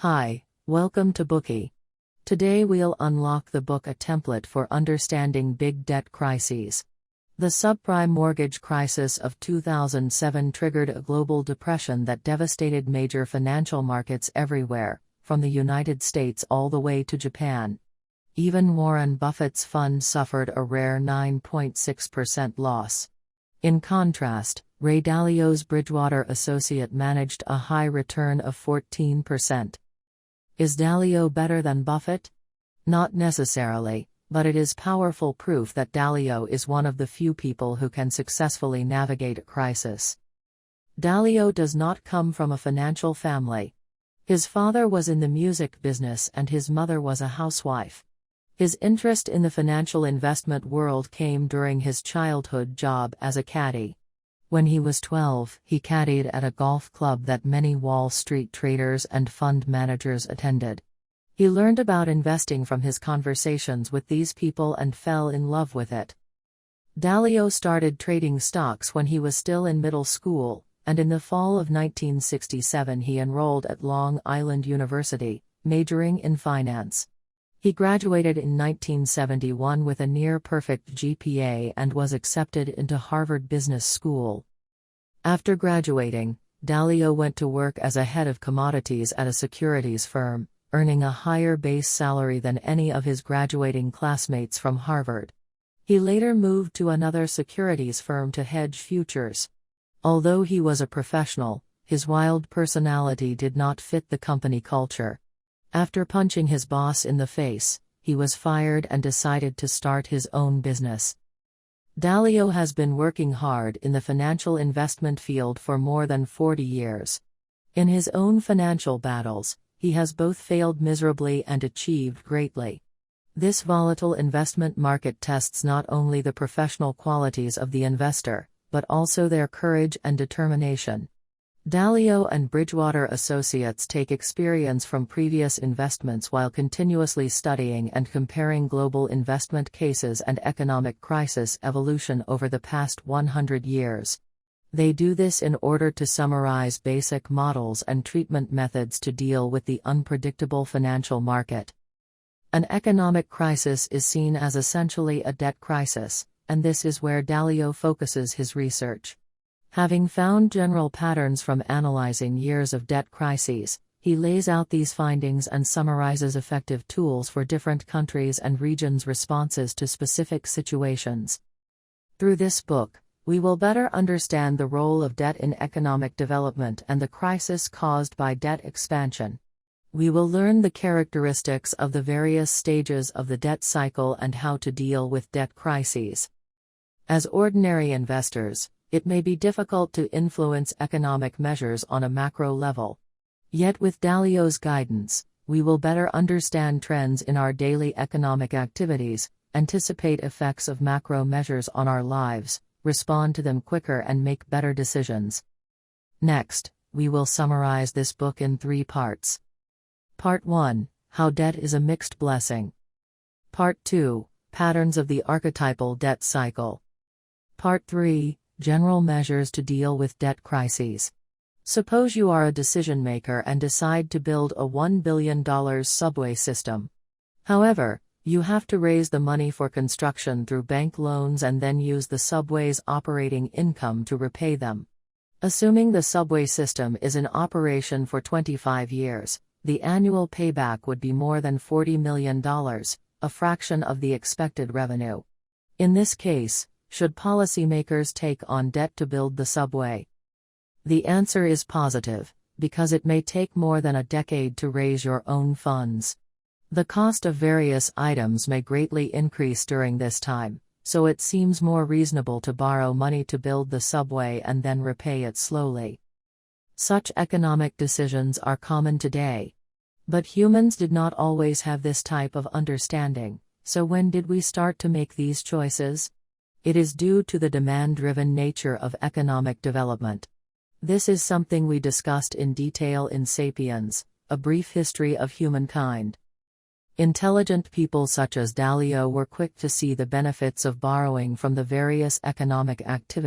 Hi, welcome to Bookie. Today we'll unlock the book A Template for Understanding Big Debt Crises. The subprime mortgage crisis of 2007 triggered a global depression that devastated major financial markets everywhere, from the United States all the way to Japan. Even Warren Buffett's fund suffered a rare 9.6% loss. In contrast, Ray Dalio's Bridgewater Associate managed a high return of 14%. Is Dalio better than Buffett? Not necessarily, but it is powerful proof that Dalio is one of the few people who can successfully navigate a crisis. Dalio does not come from a financial family. His father was in the music business and his mother was a housewife. His interest in the financial investment world came during his childhood job as a caddy. When he was 12, he caddied at a golf club that many Wall Street traders and fund managers attended. He learned about investing from his conversations with these people and fell in love with it. Dalio started trading stocks when he was still in middle school, and in the fall of 1967 he enrolled at Long Island University, majoring in finance. He graduated in 1971 with a near-perfect GPA and was accepted into Harvard Business School. After graduating, Dalio went to work as a head of commodities at a securities firm, earning a higher base salary than any of his graduating classmates from Harvard. He later moved to another securities firm to hedge futures. Although he was a professional, his wild personality did not fit the company culture. After punching his boss in the face, he was fired and decided to start his own business. Dalio has been working hard in the financial investment field for more than 40 years. In his own financial battles, he has both failed miserably and achieved greatly. This volatile investment market tests not only the professional qualities of the investor, but also their courage and determination. Dalio and Bridgewater Associates take experience from previous investments while continuously studying and comparing global investment cases and economic crisis evolution over the past 100 years. They do this in order to summarize basic models and treatment methods to deal with the unpredictable financial market. An economic crisis is seen as essentially a debt crisis, and this is where Dalio focuses his research. Having found general patterns from analyzing years of debt crises, he lays out these findings and summarizes effective tools for different countries and regions' responses to specific situations. Through this book, we will better understand the role of debt in economic development and the crisis caused by debt expansion. We will learn the characteristics of the various stages of the debt cycle and how to deal with debt crises. As ordinary investors, it may be difficult to influence economic measures on a macro level. Yet with Dalio's guidance, we will better understand trends in our daily economic activities, anticipate effects of macro measures on our lives, respond to them quicker and make better decisions. Next, we will summarize this book in 3 parts. Part 1, How Debt is a Mixed Blessing. Part 2, Patterns of the Archetypal Debt Cycle. Part 3, General Measures to Deal with Debt Crises. Suppose you are a decision maker and decide to build a $1 billion subway system. However, you have to raise the money for construction through bank loans and then use the subway's operating income to repay them. Assuming the subway system is in operation for 25 years, the annual payback would be more than $40 million, a fraction of the expected revenue. In this case, should policymakers take on debt to build the subway? The answer is positive, because it may take more than a decade to raise your own funds. The cost of various items may greatly increase during this time, so it seems more reasonable to borrow money to build the subway and then repay it slowly. Such economic decisions are common today. But humans did not always have this type of understanding, so when did we start to make these choices? It is due to the demand-driven nature of economic development. This is something we discussed in detail in Sapiens, A Brief History of Humankind. Intelligent people such as Dalio were quick to see the benefits of borrowing from the various economic activities